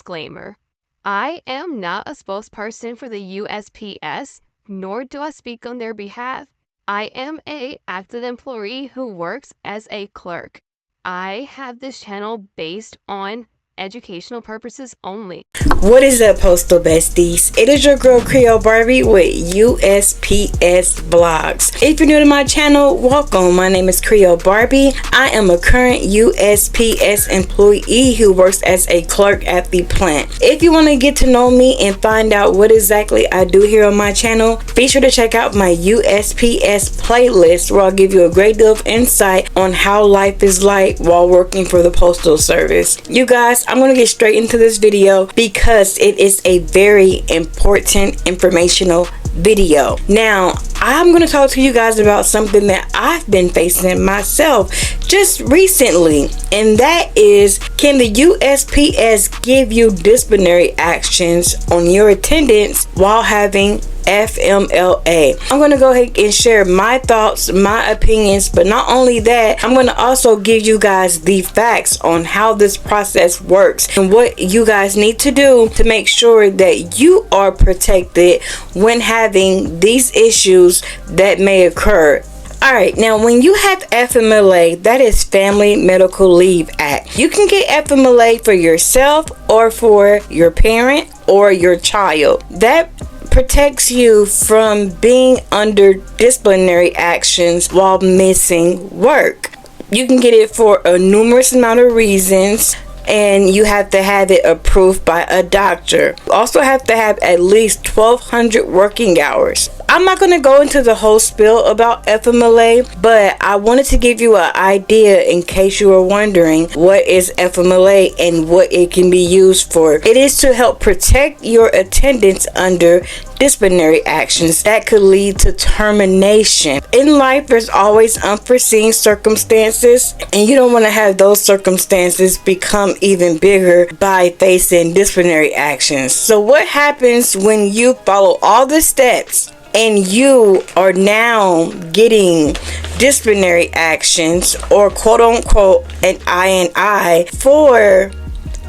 Disclaimer: I am not a spokesperson for the USPS, nor do I speak on their behalf. I am an active employee who works as a clerk. I have this channel based on educational purposes only. What is up, Postal Besties? It is your girl Creole Barbie with USPS Vlogs. If you're new to my channel, welcome. My name is Creole Barbie. I am a current USPS employee who works as a clerk at the plant. If you want to get to know me and find out what exactly I do here on my channel, be sure to check out my USPS playlist, where I'll give you a great deal of insight on how life is like while working for the Postal Service. You guys, I'm going to get straight into this video because it is a very important informational video. Now, I'm going to talk to you guys about something that I've been facing myself just recently, and that is, can the USPS give you disciplinary actions on your attendance while having FMLA? I'm going to go ahead and share my thoughts, my opinions, but not only that, I'm going to also give you guys the facts on how this process works and what you guys need to do to make sure that you are protected when having these issues that may occur. Alright, now when you have FMLA, that is Family Medical Leave Act. You can get FMLA for yourself or for your parent or your child. That protects you from being under disciplinary actions while missing work. You can get it for a numerous amount of reasons, and you have to have it approved by a doctor. You also have to have at least 1,200 working hours. I'm not going to go into the whole spiel about FMLA, but I wanted to give you an idea in case you were wondering what is FMLA and what it can be used for. It is to help protect your attendance under disciplinary actions that could lead to termination. In life, there's always unforeseen circumstances, and you don't want to have those circumstances become even bigger by facing disciplinary actions. So what happens when you follow all the steps and you are now getting disciplinary actions, or quote unquote an INI, for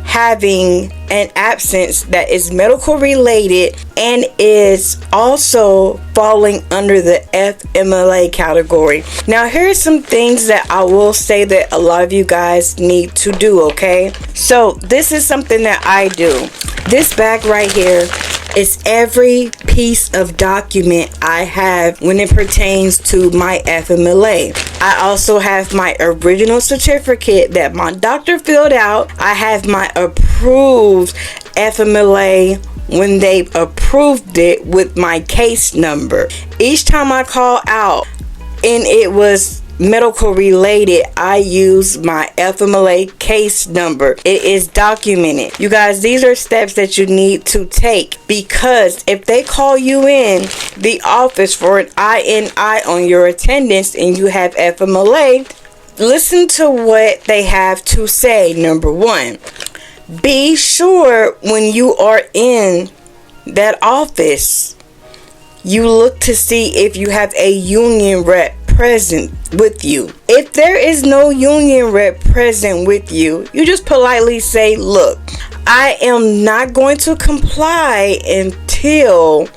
having an absence that is medical related and is also falling under the FMLA category? Now, here are some things that I will say that a lot of you guys need to do, okay? So this is something that I do. This bag right here is every piece of document I have when it pertains to my FMLA. I also have my original certificate that my doctor filled out. I have my approved FMLA when they approved it with my case number. Each time I call out and it was medical related, I use my FMLA case number. It is documented. You guys, these are steps that you need to take, because if they call you in the office for an INI on your attendance and you have FMLA, listen to what they have to say. Number one, be sure when you are in that office, you look to see if you have a union rep present with you. If there is no union rep present with you, you just politely say, look, I am not going to comply until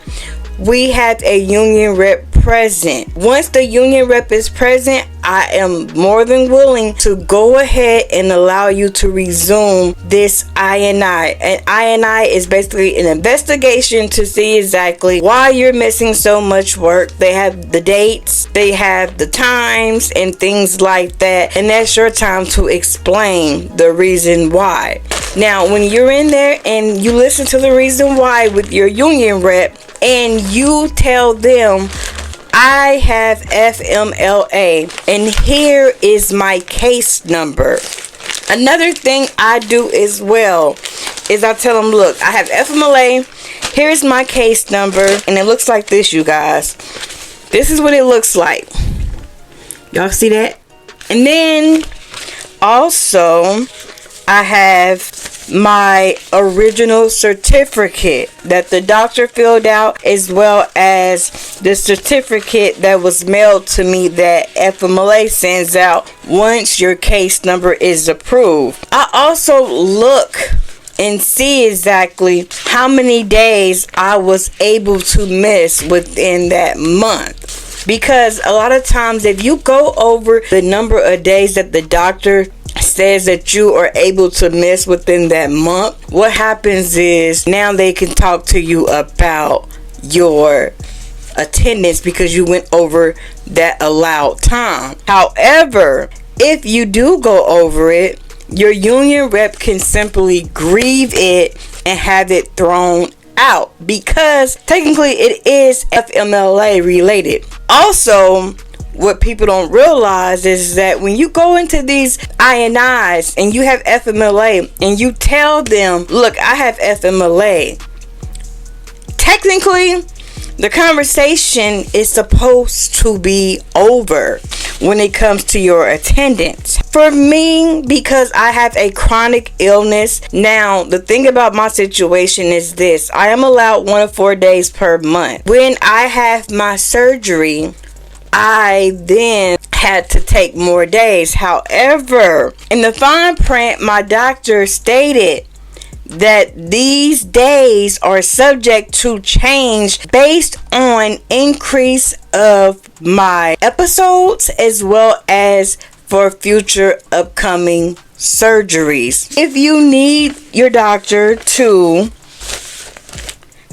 we have a union rep present. Once the union rep is present, I am more than willing to go ahead and allow you to resume this INI. An INI is basically an investigation to see exactly why you're missing so much work. They have the dates, they have the times, and things like that, and that's your time to explain the reason why. Now, when you're in there and you listen to the reason why with your union rep, and you tell them, I have FMLA and here is my case number. Another thing I do as well is I tell them, look, I have FMLA, here's my case number, and it looks like this, you guys. This is what it looks like. Y'all see that? And then also I have my original certificate that the doctor filled out, as well as the certificate that was mailed to me that FMLA sends out once your case number is approved. I also look and see exactly how many days I was able to miss within that month. Because a lot of times, if you go over the number of days that the doctor says that you are able to miss within that month, what happens is now they can talk to you about your attendance because you went over that allowed time. However, if you do go over it, your union rep can simply grieve it and have it thrown out because technically it is FMLA related. Also, what people don't realize is that when you go into these INIs and you have FMLA and you tell them, look, I have FMLA, technically the conversation is supposed to be over when it comes to your attendance. For me, because I have a chronic illness, now the thing about my situation is this: I am allowed 1 to 4 days per month. When I have my surgery, I then had to take more days. However, in the fine print, my doctor stated that these days are subject to change based on increase of my episodes as well as for future upcoming surgeries. If you need your doctor to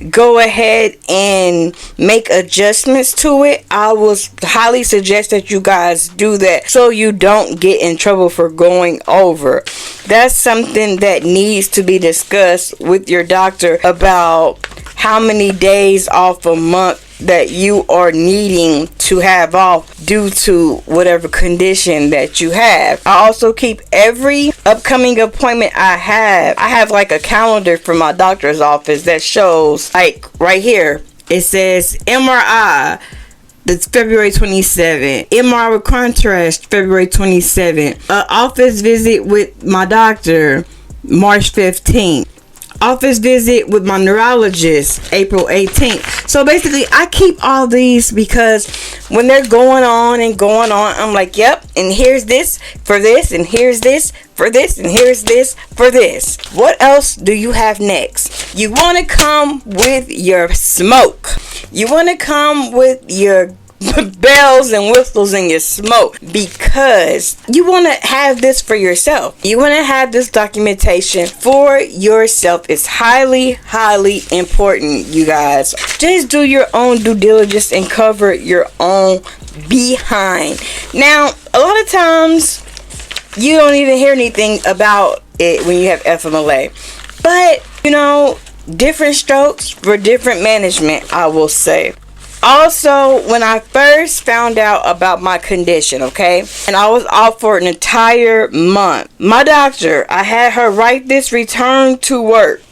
go ahead and make adjustments to it, I will highly suggest that you guys do that so you don't get in trouble for going over. That's something that needs to be discussed with your doctor about how many days off a month that you are needing to have off due to whatever condition that you have. I also keep every upcoming appointment I have like a calendar from my doctor's office that shows, like right here, it says MRI, that's February 27th. MRI with contrast, February 27th. Office visit with my doctor, March 15th. Office visit with my neurologist, April 18th. So basically, I keep all these because when they're going on and going on, I'm like, yep, and here's this for this, and here's this for this, and here's this for this. What else do you have next? You want to come with your smoke. You want to come with your bells and whistles and your smoke because you want to have this for yourself. You want to have this documentation for yourself. It's highly important, you guys. Just do your own due diligence and cover your own behind. Now, a lot of times you don't even hear anything about it when you have FMLA, but you know, different strokes for different management, I will say. Also, when I first found out about my condition, okay, and I was off for an entire month, my doctor, I had her write this return to work.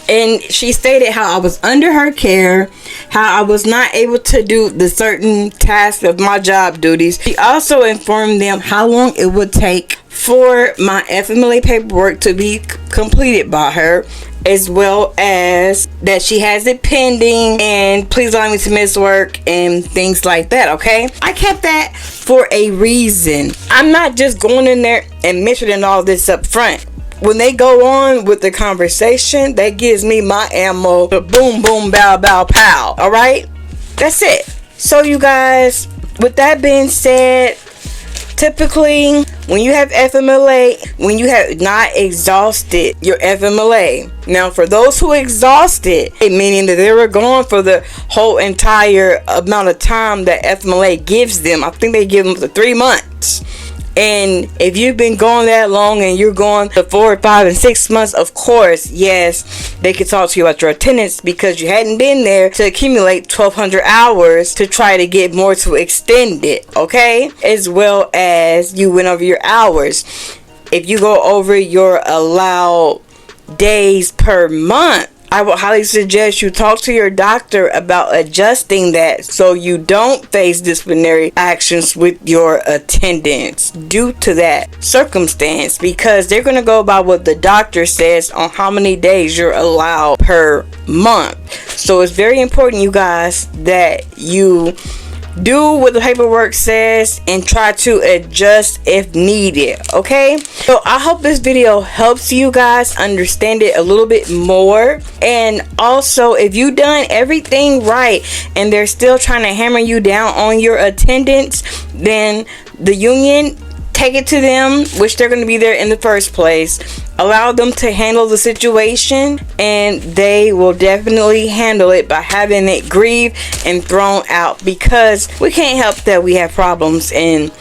And she stated how I was under her care, how I was not able to do the certain tasks of my job duties. She also informed them how long it would take for my FMLA paperwork to be completed by her, as well as that she has it pending and please allow me to miss work and things like that, okay? I kept that for a reason. I'm not just going in there and mentioning all this up front. When they go on with the conversation, that gives me my ammo to boom, boom, bow, bow, pow. All right? That's it. So, you guys, with that being said, typically, when you have FMLA, when you have not exhausted your FMLA. Now, for those who exhausted, meaning that they were gone for the whole entire amount of time that FMLA gives them, I think they give them for 3 months. And if you've been gone that long and you're gone for 4, 5, and 6 months, of course, yes, they could talk to you about your attendance because you hadn't been there to accumulate 1,200 hours to try to get more to extend it, okay? As well as you went over your hours. If you go over your allowed days per month, I would highly suggest you talk to your doctor about adjusting that so you don't face disciplinary actions with your attendance due to that circumstance, because they're going to go by what the doctor says on how many days you're allowed per month. So it's very important, you guys, that you do what the paperwork says and try to adjust if needed. Okay, so I hope this video helps you guys understand it a little bit more. And also, if you done everything right and they're still trying to hammer you down on your attendance, then the union, take it to them, which they're going to be there in the first place. Allow them to handle the situation, and they will definitely handle it by having it grieved and thrown out, because we can't help that we have problems and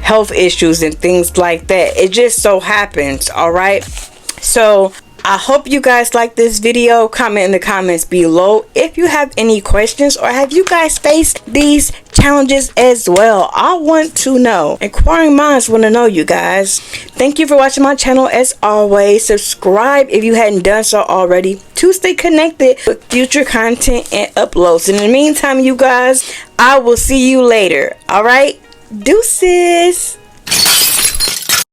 health issues and things like that. It just so happens. All right, so I hope you guys like this video. Comment in the comments below if you have any questions, or have you guys faced these challenges as well. I want to know. Inquiring minds want to know, you guys. Thank you for watching my channel. As always, subscribe if you hadn't done so already to stay connected with future content and uploads. In the meantime, you guys, I will see you later. All right, deuces.